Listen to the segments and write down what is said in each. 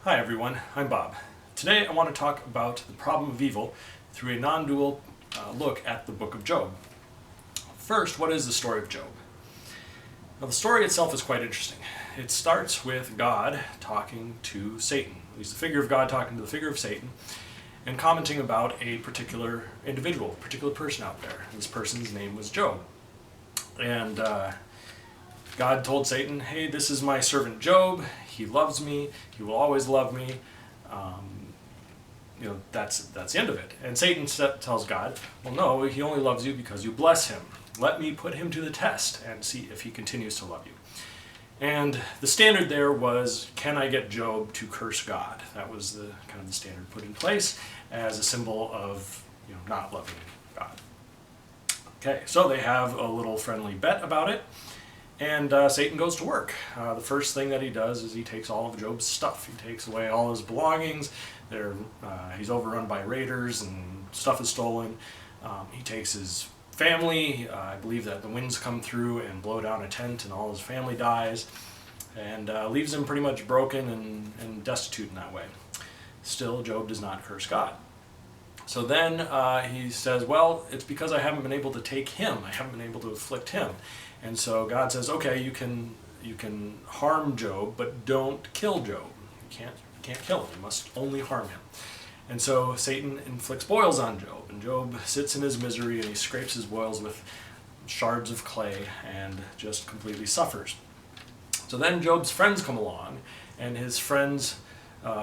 Hi everyone, I'm Bob. Today I want to talk about the problem of evil through a non-dual look at the book of Job. First, what is the story of Job? Now the story itself is quite interesting. It starts with God talking to Satan. He's the figure of God talking to the figure of Satan and commenting about a particular individual, a particular person out there. This person's name was Job. And God told Satan, hey, this is my servant Job. He loves me. He will always love me. That's the end of it. And Satan tells God, well, no, he only loves you because you bless him. Let me put him to the test and see if he continues to love you. And the standard there was, can I get Job to curse God? That was the kind of the standard put in place as a symbol of not loving God. Okay, so they have a little friendly bet about it. And Satan goes to work. The first thing that he does is he takes all of Job's stuff. He takes away all his belongings. He's overrun by raiders and stuff is stolen. He takes his family. I believe that the winds come through and blow down a tent and all his family dies. And leaves him pretty much broken and destitute in that way. Still, Job does not curse God. So then he says, well, it's because I haven't been able to take him. I haven't been able to afflict him. And so God says, okay, you can harm Job, but don't kill Job. You can't kill him. You must only harm him. And so Satan inflicts boils on Job, and Job sits in his misery and he scrapes his boils with shards of clay and just completely suffers. So then Job's friends come along, and his friends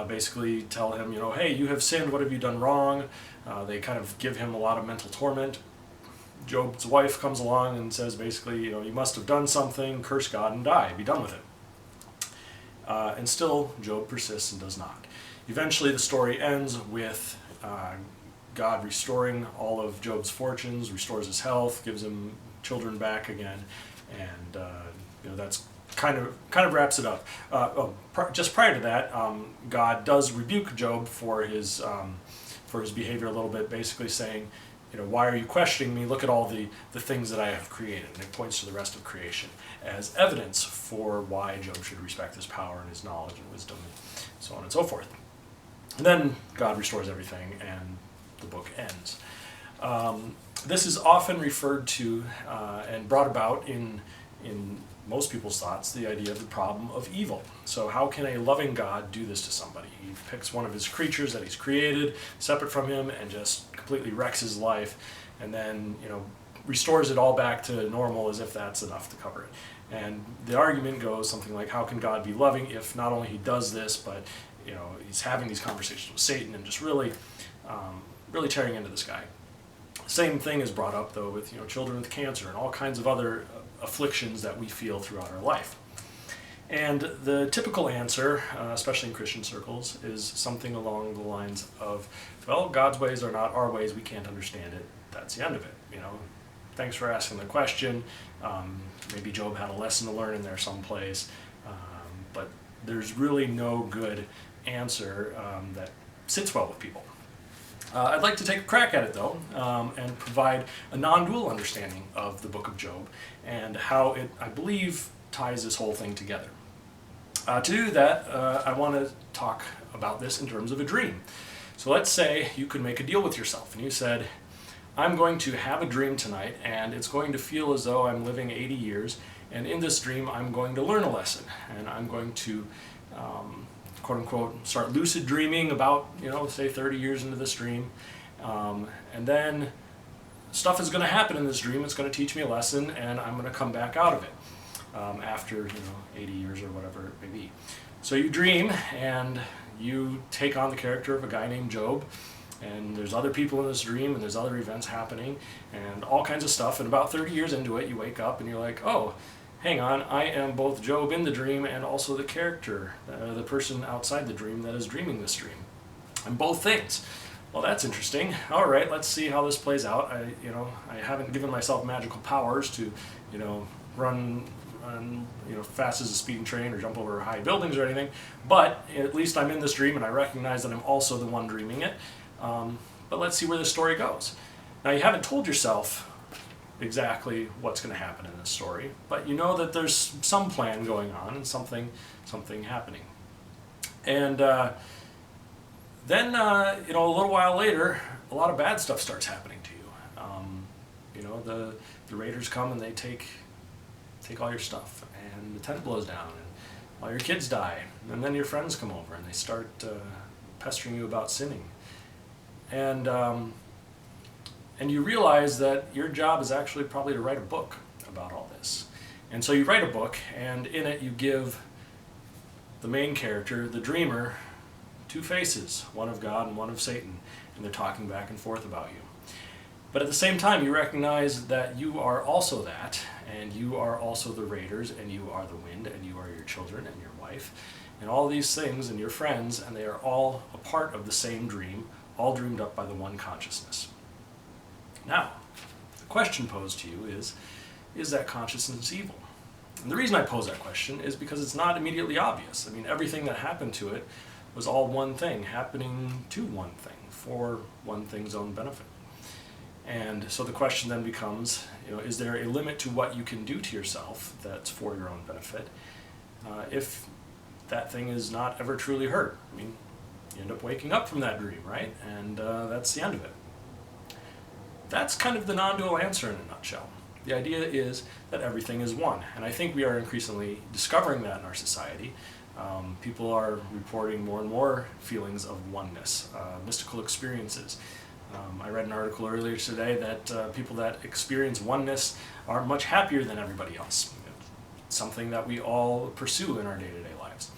basically tell him, hey, you have sinned. What have you done wrong? They kind of give him a lot of mental torment. Job's wife comes along and says basically, you must have done something, curse God and die, be done with it. And still, Job persists and does not. Eventually, the story ends with God restoring all of Job's fortunes, restores his health, gives him children back again, and that's kind of wraps it up. Just prior to that, God does rebuke Job for his behavior a little bit, basically saying, why are you questioning me? Look at all the things that I have created. And it points to the rest of creation as evidence for why Job should respect his power and his knowledge and wisdom, and so on and so forth. And then God restores everything, and the book ends. This is often referred to and brought about in most people's thoughts, the idea of the problem of evil. So how can a loving God do this to somebody? He picks one of his creatures that he's created, separate from him, and just completely wrecks his life, and then restores it all back to normal as if that's enough to cover it. And the argument goes something like, how can God be loving if not only he does this, but he's having these conversations with Satan and just really tearing into this guy. Same thing is brought up though with children with cancer and all kinds of other afflictions that we feel throughout our life. And the typical answer, especially in Christian circles, is something along the lines of, well, God's ways are not our ways, we can't understand it, that's the end of it. Thanks for asking the question. Maybe Job had a lesson to learn in there someplace, but there's really no good answer that sits well with people. I'd like to take a crack at it, though, and provide a non-dual understanding of the book of Job and how it, I believe, ties this whole thing together. To do that, I want to talk about this in terms of a dream. So let's say you could make a deal with yourself, and you said, I'm going to have a dream tonight, and it's going to feel as though I'm living 80 years, and in this dream I'm going to learn a lesson, and I'm going to quote-unquote, start lucid dreaming about, say 30 years into this dream. And then stuff is going to happen in this dream. It's going to teach me a lesson, and I'm going to come back out of it after, 80 years or whatever it may be. So you dream, and you take on the character of a guy named Job, and there's other people in this dream, and there's other events happening, and all kinds of stuff. And about 30 years into it, you wake up, and you're like, oh, hang on, I am both Job in the dream and also the character, the person outside the dream that is dreaming this dream. I'm both things. Well, that's interesting. All right, let's see how this plays out. I haven't given myself magical powers to, run fast as a speeding train or jump over high buildings or anything, but at least I'm in this dream and I recognize that I'm also the one dreaming it. But let's see where this story goes. Now, you haven't told yourself exactly what's going to happen in this story, but you know that there's some plan going on and something happening. And then, a little while later, a lot of bad stuff starts happening to you. The raiders come and they take all your stuff, and the tent blows down, and all your kids die, and then your friends come over and they start pestering you about sinning, and you realize that your job is actually probably to write a book about all this. And so you write a book, and in it you give the main character, the dreamer, two faces, one of God and one of Satan, and they're talking back and forth about you. But at the same time, you recognize that you are also that, and you are also the raiders, and you are the wind, and you are your children and your wife, and all these things, and your friends, and they are all a part of the same dream, all dreamed up by the one consciousness. Now, the question posed to you is that consciousness evil? And the reason I pose that question is because it's not immediately obvious. I mean, everything that happened to it was all one thing, happening to one thing, for one thing's own benefit. And so the question then becomes, is there a limit to what you can do to yourself that's for your own benefit if that thing is not ever truly hurt? I mean, you end up waking up from that dream, right? And that's the end of it. That's kind of the non-dual answer in a nutshell. The idea is that everything is one, and I think we are increasingly discovering that in our society. People are reporting more and more feelings of oneness, mystical experiences. I read an article earlier today that people that experience oneness are much happier than everybody else. It's something that we all pursue in our day-to-day lives.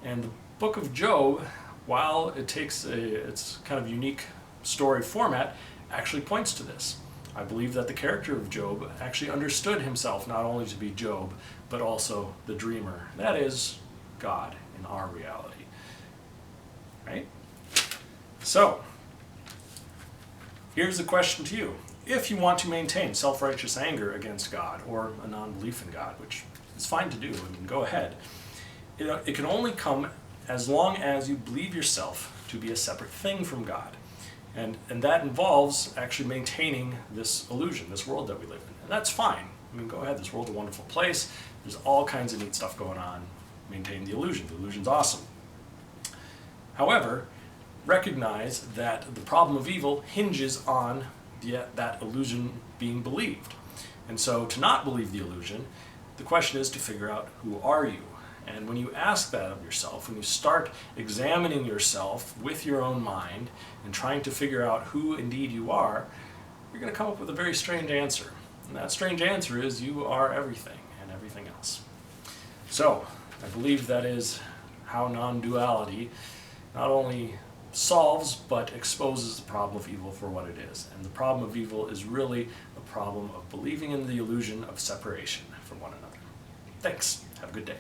And the book of Job, while it takes its kind of unique story format, actually points to this. I believe that the character of Job actually understood himself not only to be Job, but also the dreamer. That is God in our reality. Right? So, here's the question to you. If you want to maintain self-righteous anger against God, or a non-belief in God, which is fine to do, I mean, go ahead, it can only come as long as you believe yourself to be a separate thing from God. And that involves actually maintaining this illusion, this world that we live in. And that's fine. I mean, go ahead, this world's a wonderful place. There's all kinds of neat stuff going on. Maintain the illusion. The illusion's awesome. However, recognize that the problem of evil hinges on that illusion being believed. And so to not believe the illusion, the question is to figure out, who are you? And when you ask that of yourself, when you start examining yourself with your own mind and trying to figure out who indeed you are, you're going to come up with a very strange answer. And that strange answer is you are everything and everything else. So, I believe that is how non-duality not only solves but exposes the problem of evil for what it is. And the problem of evil is really a problem of believing in the illusion of separation from one another. Thanks. Have a good day.